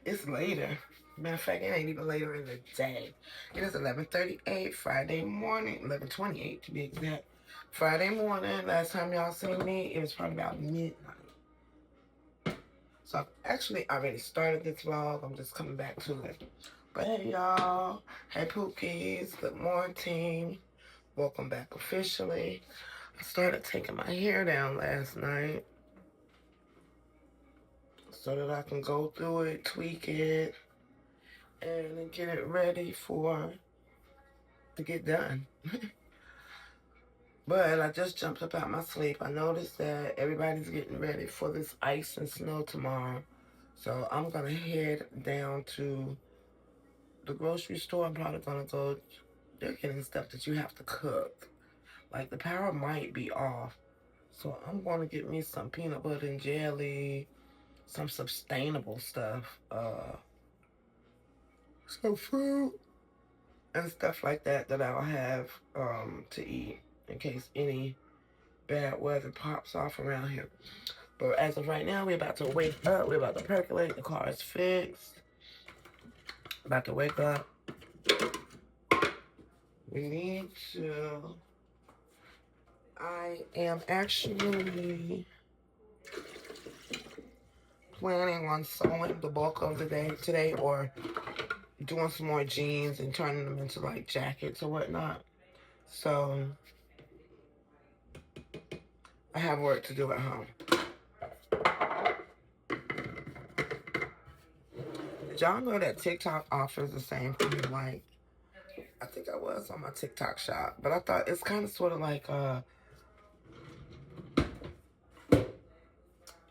It's later. Matter of fact, it ain't even later in the day. It is 11:38 Friday morning, 11:28 to be exact. Friday morning. Last time y'all seen me, it was probably about midnight. So I've actually already started this vlog. I'm just coming back to it. But hey, y'all. Hey, Pookies. Good morning. Welcome back officially. I started taking my hair down last night so that I can go through it, tweak it, and get it ready to get done. But I just jumped up out my sleep. I noticed that everybody's getting ready for this ice and snow tomorrow. So I'm going to head down to the grocery store. I'm probably going to go. They're getting stuff that you have to cook. Like the power might be off. So I'm going to get me some peanut butter and jelly, some sustainable stuff, some fruit and stuff like that I'll have to eat in case any bad weather pops off around here. But as of right now, we're about to wake up. We're about to percolate. The car is fixed. About to wake up. We need to. I am actually planning on sewing the bulk of the day today, or doing some more jeans and turning them into like jackets or whatnot. So I have work to do at home. Did y'all know that TikTok offers the same thing? Like, I think I was on my TikTok shop, but I thought it's kind of sort of like,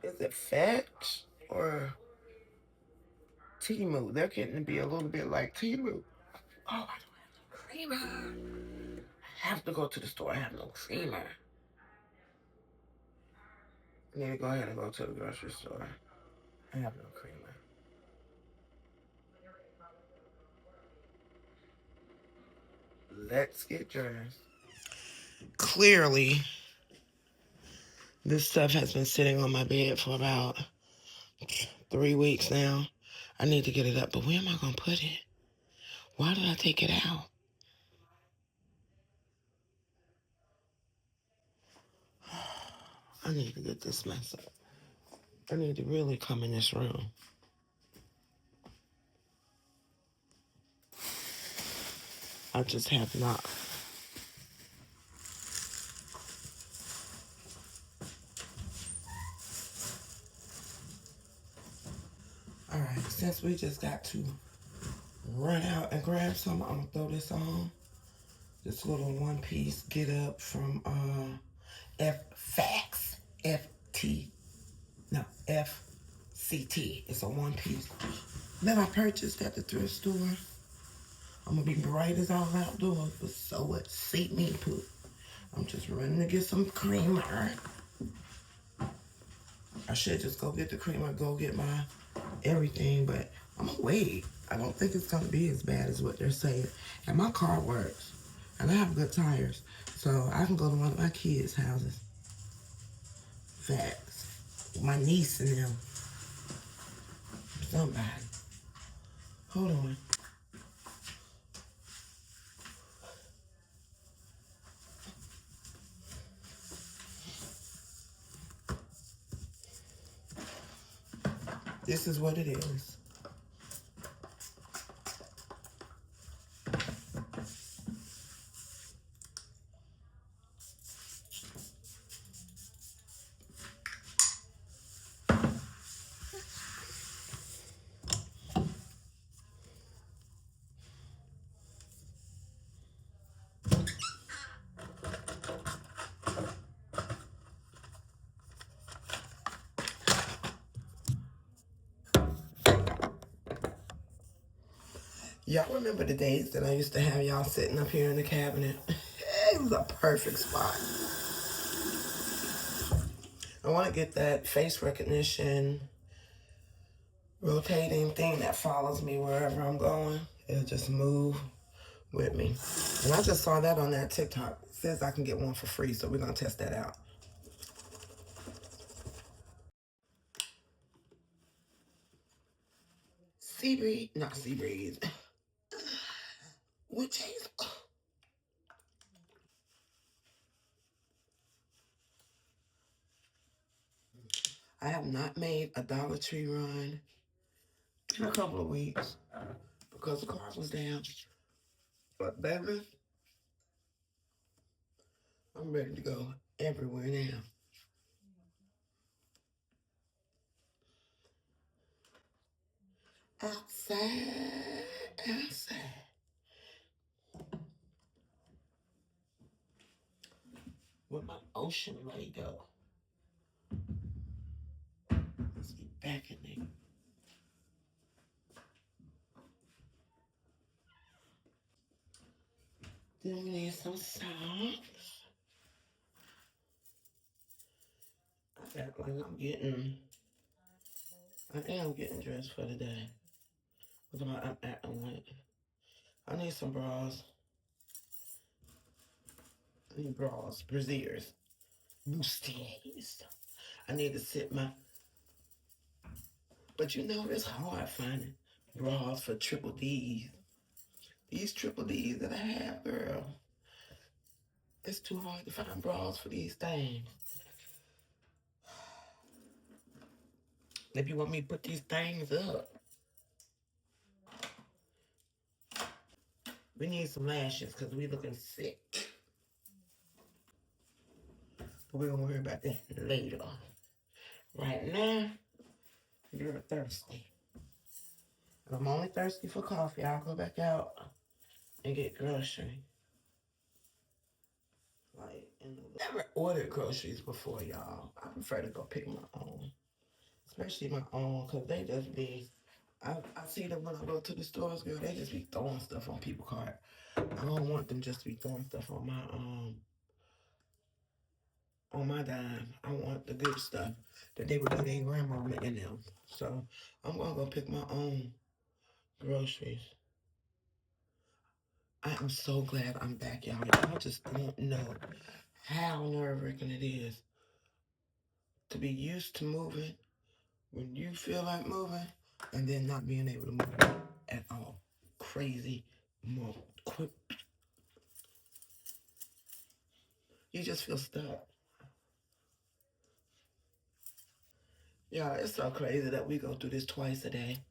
is it Fetch or Temu? They're getting to be a little bit like Temu. Oh, I don't have no creamer. I have to go to the store. I have no creamer. I need to go ahead and go to the grocery store. I have no creamer. Let's get dressed. Clearly, this stuff has been sitting on my bed for about 3 weeks now. I need to get it up, but where am I going to put it? Why did I take it out? I need to get this mess up. I need to really come in this room. I just have not. Alright, since we just got to run out and grab some, I'm going to throw this on. This little one piece get up from FCT. It's a one piece that I purchased at the thrift store. I'm gonna be bright as all outdoors, but so what? Seat me put. I'm just running to get some creamer. I should just go get the creamer, go get my everything, but I'm gonna wait. I don't think it's gonna be as bad as what they're saying. And my car works, and I have good tires, so I can go to one of my kids' houses. Facts. My niece and them. Somebody. Hold on. This is what it is. Y'all remember the days that I used to have y'all sitting up here in the cabinet? It was a perfect spot. I want to get that face recognition rotating thing that follows me wherever I'm going. It'll just move with me. And I just saw that on that TikTok. It says I can get one for free, so we're going to test that out. sea breeze, not sea breeze, with cheese. I have not made a Dollar Tree run in a couple of weeks because the car was down. But baby, I'm ready to go everywhere now. Outside, outside. Where my ocean lay go? Let's be back in there. Then we need some salt. I act like I'm getting dressed for the day. Look at I'm acting like. I need some bras. I need bras, brassiers, bustiers. I need to sit my. But you know, it's hard finding bras for triple D's. These triple D's that I have, girl. It's too hard to find bras for these things. If you want me to put these things up, we need some lashes because we looking sick. But we're gonna worry about that later. Right now, you're thirsty. And I'm only thirsty for coffee. I'll go back out and get groceries. Like, never ordered groceries before, y'all. I prefer to go pick my own. Especially my own, because they just be, I see them when I go to the stores, girl, they just be throwing stuff on people's cart. I don't want them just to be throwing stuff on my dime. I want the good stuff that they would do their grandmama in them. So I'm gonna go pick my own groceries. I am so glad I'm back, y'all. I just don't know how nerve-wracking it is to be used to moving when you feel like moving and then not being able to move at all. Crazy, more quick. You just feel stuck. Yeah, it's so crazy that we go through this twice a day.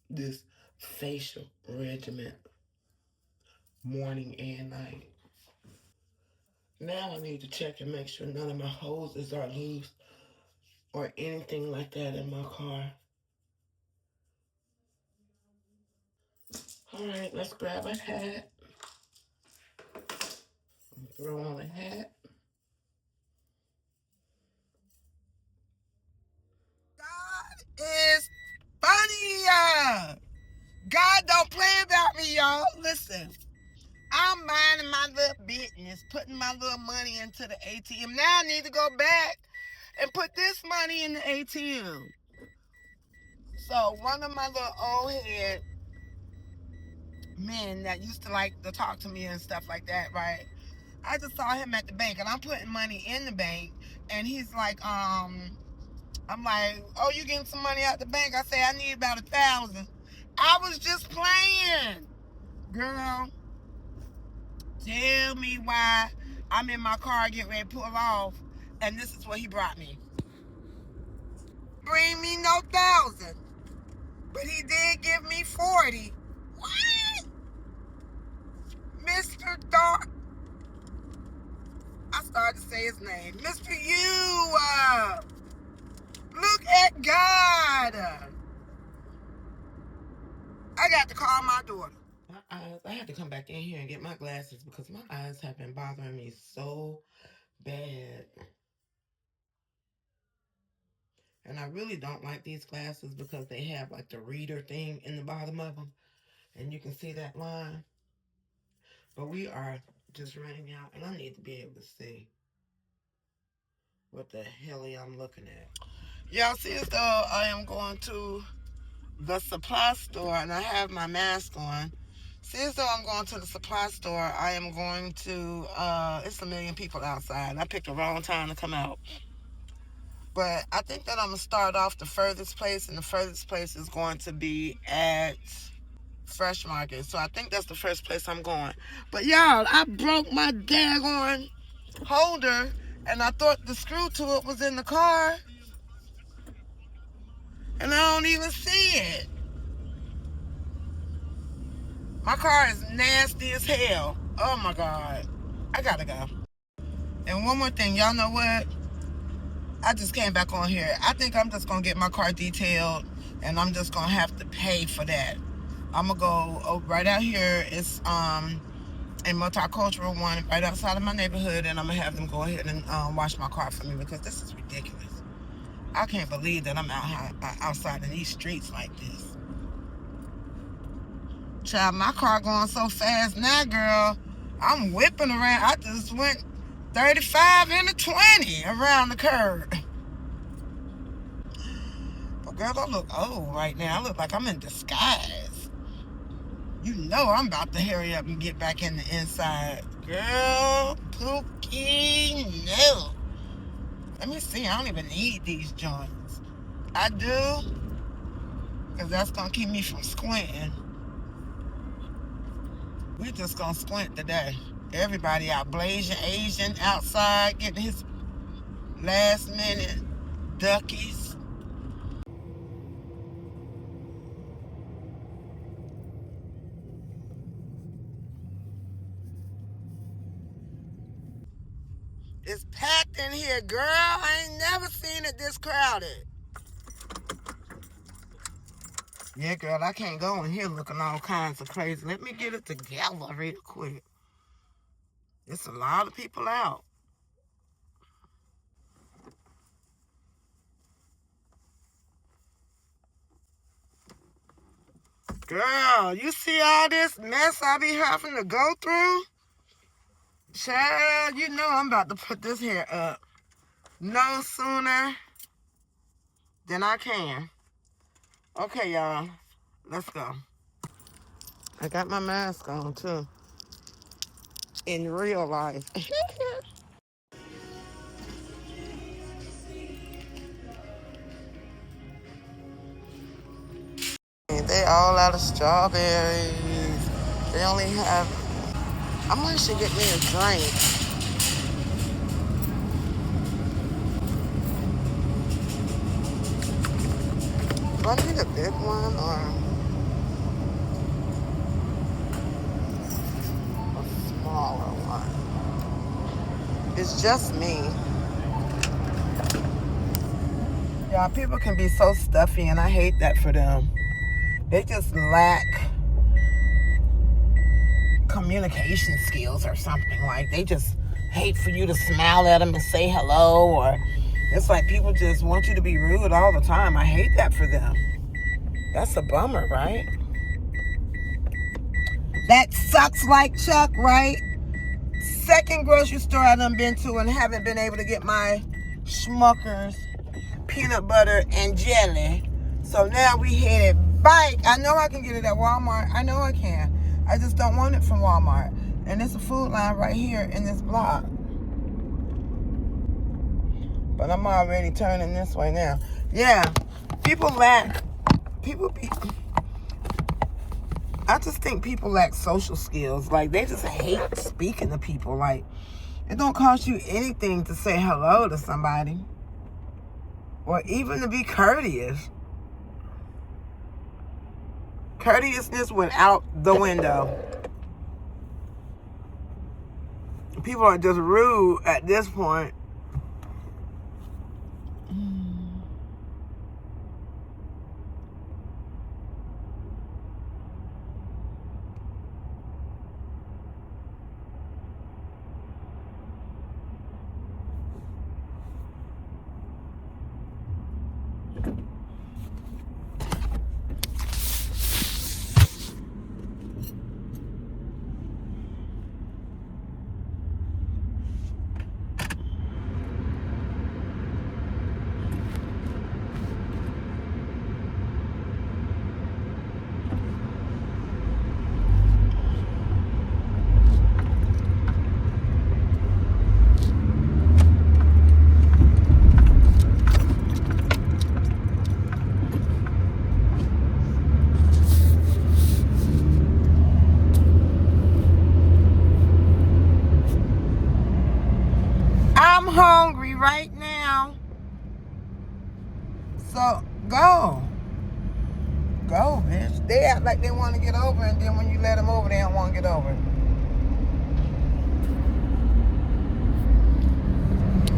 This facial regimen, morning and night. Now I need to check and make sure none of my hoses are loose or anything like that in my car. All right, let's grab a hat. Throw on a hat. God is funny. God don't play about me, y'all. Listen, I'm minding my little business, putting my little money into the ATM. Now I need to go back and put this money in the ATM. So one of my little old head men that used to like to talk to me and stuff like that, right? I just saw him at the bank and I'm putting money in the bank and he's like, I'm like, oh, you getting some money out the bank? I say, I need about 1,000. I was just playing. Girl, tell me why I'm in my car getting ready to pull off and this is what he brought me. Bring me no 1,000. But he did give me 40. What? Mr. Dark. I started to say his name. Mr. You. Look at God. I got to call my daughter. My eyes, I had to come back in here and get my glasses because my eyes have been bothering me so bad. And I really don't like these glasses because they have like the reader thing in the bottom of them. And you can see that line. But we are just running out and I need to be able to see what the hell I'm looking at. Y'all see as though I am going to the supply store and I have my mask on. See as though I'm going to the supply store, I am going to, it's a million people outside. I picked the wrong time to come out. But I think that I'm going to start off the furthest place, and the furthest place is going to be at Fresh Market. So I think that's the first place I'm going. But y'all, I broke my daggone holder, and I thought the screw to it was in the car, and I don't even see it. My car is nasty as hell. Oh my God. I gotta go. And one more thing, y'all know what? I just came back on here. I think I'm just gonna get my car detailed, and I'm just gonna have to pay for that. I'm gonna go right out here. It's a multicultural one right outside of my neighborhood, and I'm gonna have them go ahead and wash my car for me, because this is ridiculous. I can't believe that I'm outside in these streets like this. Child, my car going so fast now, girl. I'm whipping around. I just went 35 into 20 around the curb. But girl, I look old right now. I look like I'm in disguise. You know I'm about to hurry up and get back in the inside. Girl, Pookie, no. Let me see. I don't even need these joints. I do, because that's going to keep me from squinting. We just gonna squint today. Everybody out blazing Asian outside getting his last minute duckies. It's packed in here, girl. I ain't never seen it this crowded. Yeah, girl, I can't go in here looking all kinds of crazy. Let me get it together real quick. It's a lot of people out. Girl, you see all this mess I be having to go through? Child, you know I'm about to put this hair up no sooner than I can. Okay, y'all, let's go. I got my mask on, too, in real life. They all out of strawberries. They only have... I might should get me a drink. Do I need a big one or a smaller one? It's just me. Yeah, people can be so stuffy, and I hate that for them. They just lack communication skills or something. Like, they just hate for you to smile at them and say hello, or it's like people just want you to be rude all the time. I hate that for them. That's a bummer, right? That sucks like Chuck, right? Second grocery store I done been to and haven't been able to get my Schmuckers peanut butter and jelly. So now we headed back. I know I can get it at Walmart. I know I can. I just don't want it from Walmart. And it's a Food Line right here in this block. But I'm already turning this way now. Yeah, I just think people lack social skills. Like, they just hate speaking to people. Like, it don't cost you anything to say hello to somebody, or even to be courteous. Courteousness went out the window. People are just rude at this point. I'm hungry right now. So, go. Go, bitch. They act like they want to get over, and then when you let them over, they don't want to get over.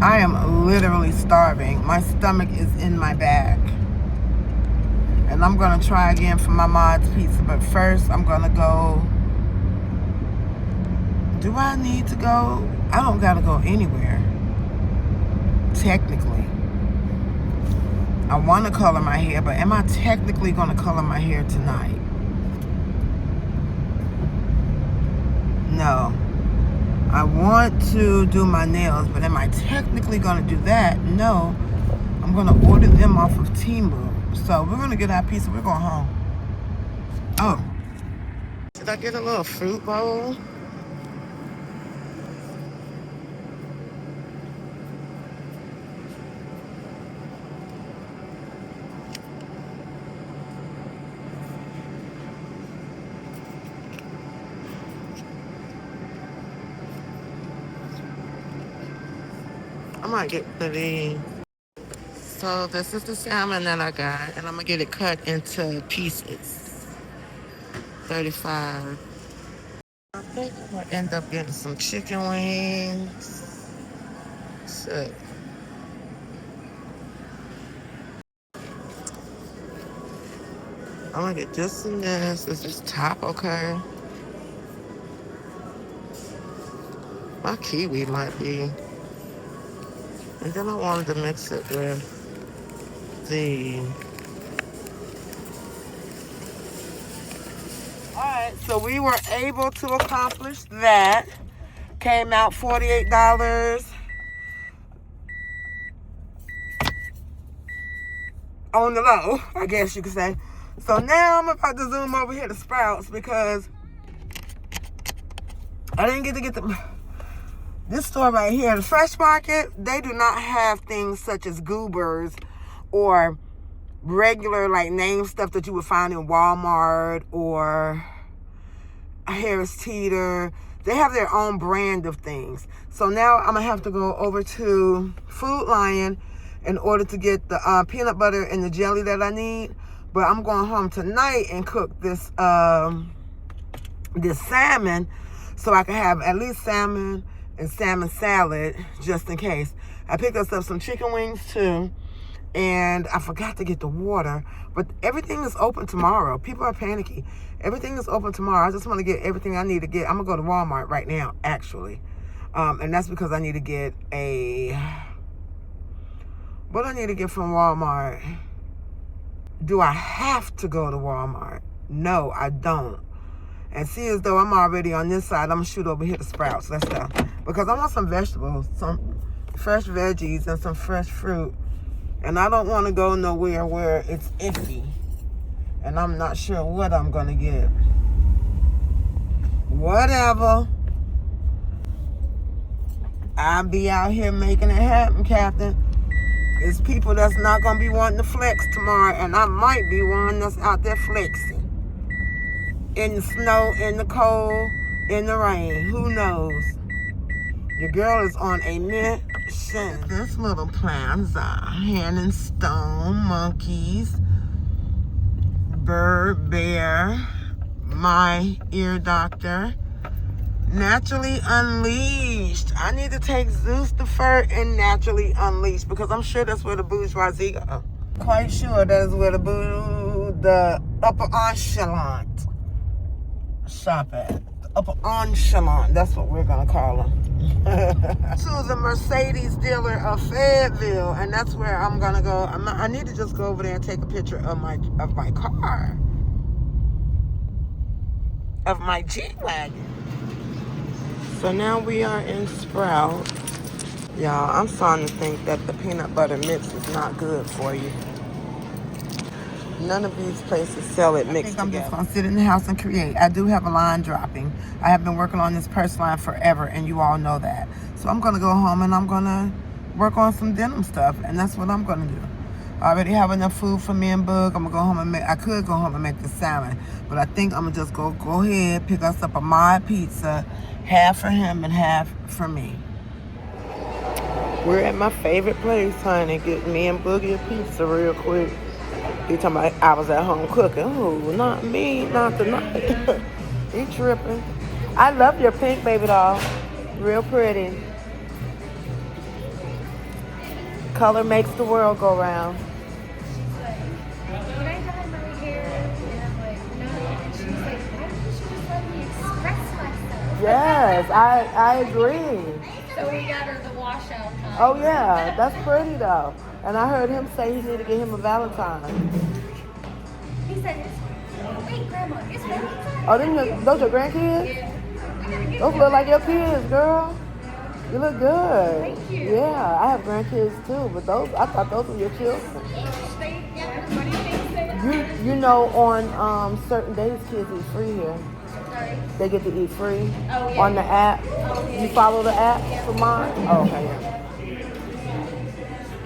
I am literally starving. My stomach is in my bag. And I'm going to try again for my Mod's Pizza. But first, I'm going to go. Do I need to go? I don't got to go anywhere. Technically. I want to color my hair, but am I technically going to color my hair tonight? No. I want to do my nails, but am I technically going to do that? No. I'm going to order them off of Temu. So we're going to get our pizza. We're going home. Oh. Did I get a little fruit bowl? I might get one of these. So this is the salmon that I got, and I'm gonna get it cut into pieces. 35. I think I'm gonna end up getting some chicken wings. Shit. I'm gonna get this and this. Is this top okay? My kiwi might be. And then I wanted to mix it with the... Alright, so we were able to accomplish that. Came out $48 on the low, I guess you could say. So now I'm about to zoom over here to Sprouts because I didn't get to get this store right here, the Fresh Market. They do not have things such as goobers or regular like name stuff that you would find in Walmart or Harris Teeter. They have their own brand of things. So now I'm gonna have to go over to Food Lion in order to get the peanut butter and the jelly that I need. But I'm going home tonight and cook this this salmon so I can have at least salmon and salmon salad just in case. I picked us up some chicken wings too, and I forgot to get the water. But everything is open tomorrow. People are panicky. Everything is open tomorrow. I just want to get everything I need to get. I'm gonna go to Walmart right now, actually, and that's because I need to get a. What I need to get from Walmart? Do I have to go to Walmart? No, I don't. And see, as though I'm already on this side, I'm going to shoot over here to Sprouts. Let's go. Because I want some vegetables, some fresh veggies, and some fresh fruit. And I don't want to go nowhere where it's iffy. And I'm not sure what I'm going to get. Whatever. I'll be out here making it happen, Captain. It's people that's not going to be wanting to flex tomorrow, and I might be one that's out there flexing. In the snow, in the cold, in the rain. Who knows? Your girl is on a mission. This little plants are hand and stone, monkeys, bird, bear, my ear doctor. Naturally Unleashed. I need to take Zeus the Fur and Naturally Unleashed because I'm sure that's where the bourgeoisie go. Quite sure that is where the upper echelon shop at. The upper echelon. That's what we're gonna call them. To the Mercedes dealer of Fayetteville, and that's where I'm gonna go. I need to just go over there and take a picture of my car, of my G-Wagon. So now we are in Sprouts. Y'all, I'm starting to think that the peanut butter mix is not good for you. None of these places sell it mixed together. I think I'm just going to sit in the house and create. I do have a line dropping. I have been working on this purse line forever, and you all know that. So I'm going to go home and I'm going to work on some denim stuff, and that's what I'm going to do. I already have enough food for me and Bug. I'm going to go home and make, I could go home and make the salmon, but I think I'm going to just go ahead, pick us up a Mod Pizza, half for him and half for me. We're at my favorite place, honey. Get me and Boogie a pizza real quick. He talking about I was at home cooking. Oh, not me, not tonight. He tripping. I love your pink baby doll. Real pretty. Color makes the world go round. Can I dye my hair? And I'm like, no. And she's like, why don't you just let me express myself? Yes, I agree. So we got her the washout time. Oh yeah, that's pretty though. And I heard him say he need to get him a Valentine. He said, wait, Grandma, it's Valentine? Oh, those your grandkids? Yeah. Those look like your kids, girl. You look good. Thank you. Yeah, I have grandkids too, but I thought those were your children. Everybody thinks they are. You know, on certain days, kids eat free here. Sorry. They get to eat free Oh, yeah. on the app. Oh, yeah. You follow the app for mine? Oh, okay. Yeah.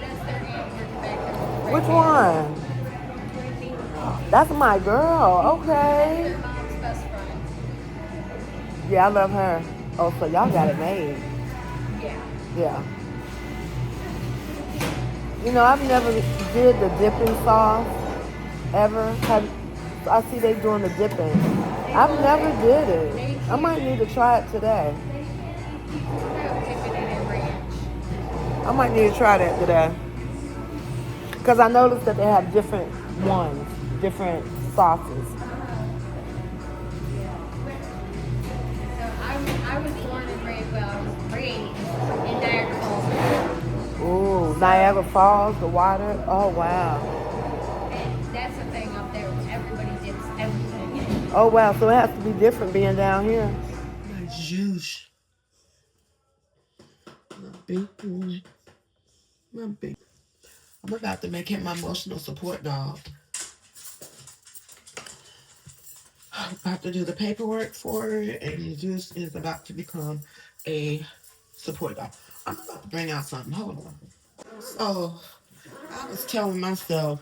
That's their aunt. Which one? That's my girl. Okay. Their mom's best friend. Yeah, I love her. Oh, so y'all got it made. Yeah. Yeah. You know, I've never did the dipping sauce ever. I see they doing the dipping. I've never did it. I might need to try it today. I might need to try that today. Because I noticed that they have different ones, different sauces. I was born and raised, well, I was raised in Niagara Falls. Ooh, Niagara Falls, the water. Oh, wow. And that's the thing up there. Everybody dips everything. Oh, wow. So it has to be different being down here. My juice. My big boy. My big. I'm about to make him my emotional support dog. I'm about to do the paperwork for it, and the juice is about to become a support dog. I'm about to bring out something. Hold on. So, I was telling myself,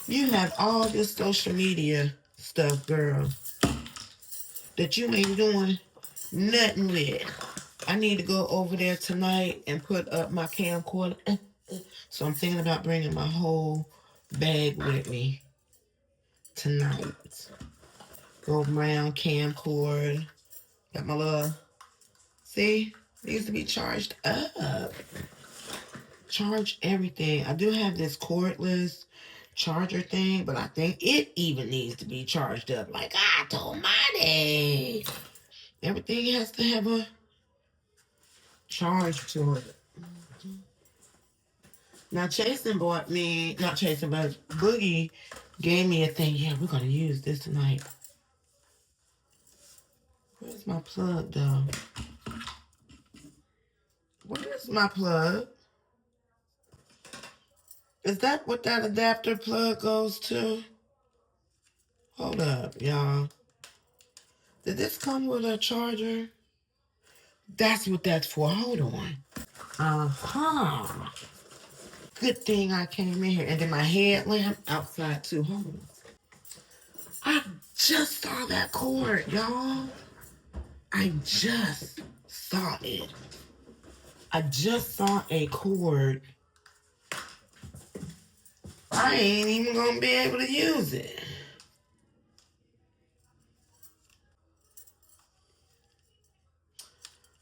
you have all this social media stuff, girl, that you ain't doing nothing with. I need to go over there tonight and put up my camcorder. So I'm thinking about bringing my whole bag with me tonight. Go around camcorder. Got my little, see, needs to be charged up. Charge everything. I do have this cordless charger thing, but I think it even needs to be charged up. Like I told Money. Everything has to have a charge to it. Now Chasen bought me, not Chasen, but Boogie gave me a thing. Yeah, we're gonna use this tonight. Where's my plug though? Where's my plug? Is that what that adapter plug goes to? Hold up, y'all. Did this come with a charger? That's what that's for. Hold on. Uh-huh. Good thing I came in here. And then my headlamp outside too. Hold on. I just saw that cord, y'all. I just saw it. I just saw a cord. I ain't even gonna be able to use it.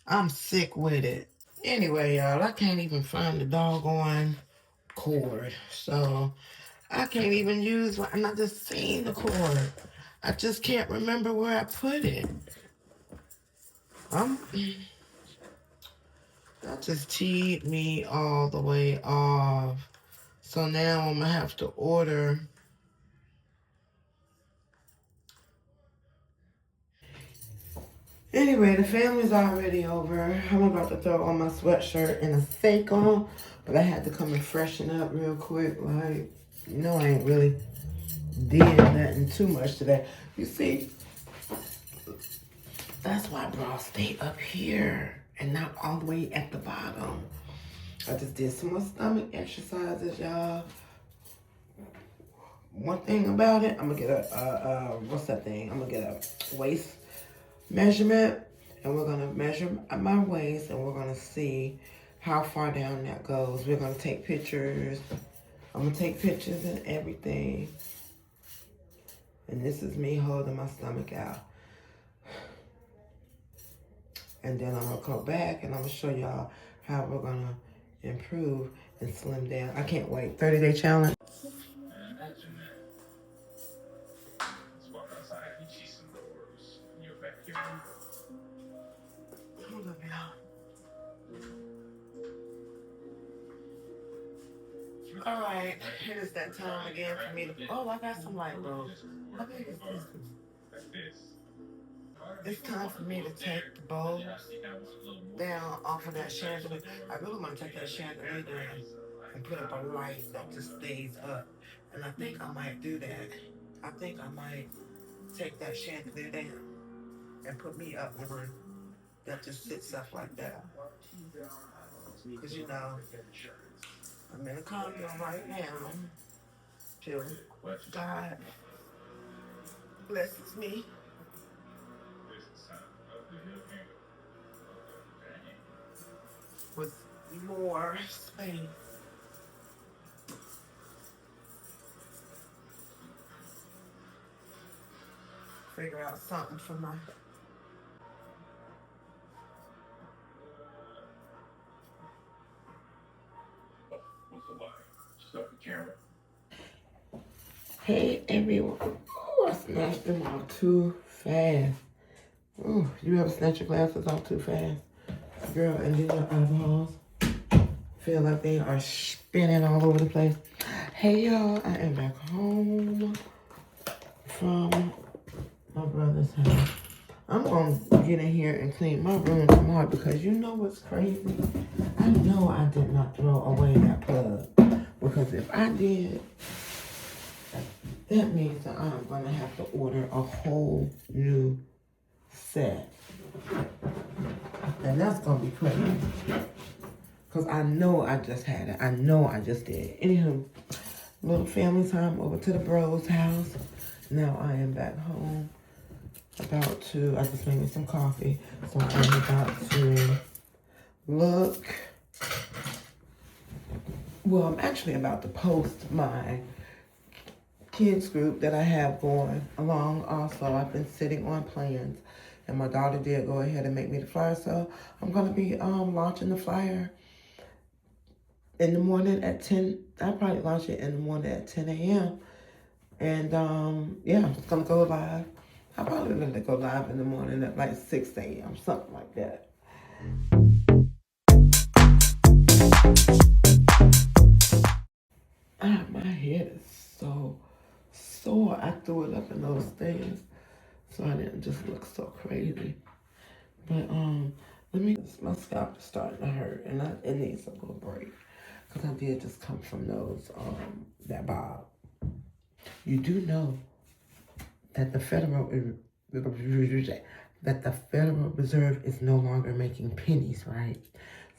I'm sick with it. Anyway, y'all, I can't even find the doggone cord. So I can't even use one. And I just seen the cord. I just can't remember where I put it. That just teed me all the way off. So now I'm gonna have to order. Anyway, the family's already over. I'm about to throw on my sweatshirt and a fake on, but I had to come and freshen up real quick. Like, you know, I ain't really did nothing too much today. You see, that's why bras stay up here and not all the way at the bottom. I just did some more stomach exercises, y'all. One thing about it, I'm gonna get what's that thing? I'm gonna get a waist measurement, and we're gonna measure my waist, and we're gonna see how far down that goes. We're gonna take pictures. I'm gonna take pictures and everything. And this is me holding my stomach out. And then I'm gonna go back and I'm gonna show y'all how we're gonna improve and slim down. I can't wait. 30-day challenge. Hold up, y'all. All right, it is that time again for me to. Oh, I got some light bulbs. How big is this? It's time for me to take the bulbs down off of that chandelier. I really want to take that chandelier down and put up a light that just stays up. And I think I might do that. I think I might take that chandelier down and put me up one that just sits up like that. Because, you know, I'm in a condo right now till God blesses me with more space. Figure out something for my. Hey everyone. Oh, I snatched them off too fast. Oh, you ever snatch your glasses off too fast? Girl, and then your eyeballs feel like they are spinning all over the place. Hey y'all, I am back home from my brother's house. I'm gonna get in here and clean my room tomorrow because you know what's crazy? I know I did not throw away that plug. Because if I did, that means that I'm gonna have to order a whole new set. And that's gonna be crazy. Because I know I just had it. I know I just did. Anywho, little family time over to the bros' house. Now I am back home. I just made me some coffee. So I'm about to look. Well, I'm actually about to post my kids group that I have going along also. I've been sitting on plans. And my daughter did go ahead and make me the flyer. So I'm going to be launching the flyer in the morning at 10. I'll probably launch it in the morning at 10 a.m. And yeah, it's going to go live. I'll probably let it go live in the morning at like 6 a.m., something like that. My head is so sore. I threw it up in those things so I didn't just look so crazy. But my scalp is starting to hurt and it needs a little break because I did just come from those that bob. You do know that the Federal Reserve is no longer making pennies, right?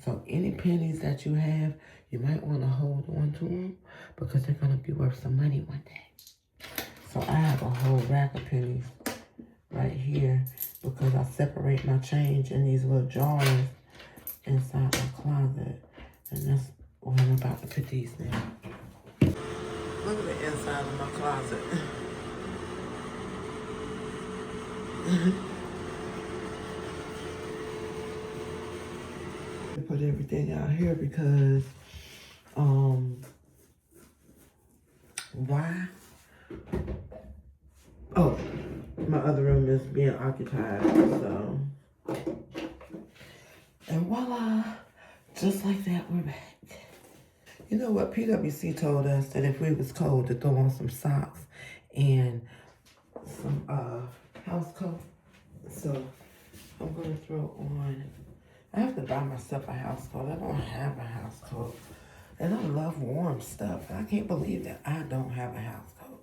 So any pennies that you have, you might want to hold on to them because they're going to be worth some money one day. So I have a whole rack of pennies right here because I separate my change in these little jars inside my closet. And that's where I'm about to put these now. Look at the inside of my closet. I put everything out here because why? Oh, my other room is being occupied, so. And voila, just like that, we're back. You know what, PwC told us that if we was cold to throw on some socks and some house coat. So I'm gonna throw on, I have to buy myself a house coat. I don't have a house coat. And I love warm stuff. I can't believe that I don't have a house coat.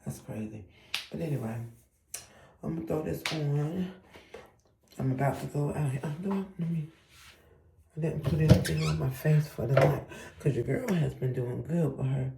That's crazy. But anyway, I'm gonna throw this on. I'm about to go out here. I didn't put anything on my face for the night because your girl has been doing good with her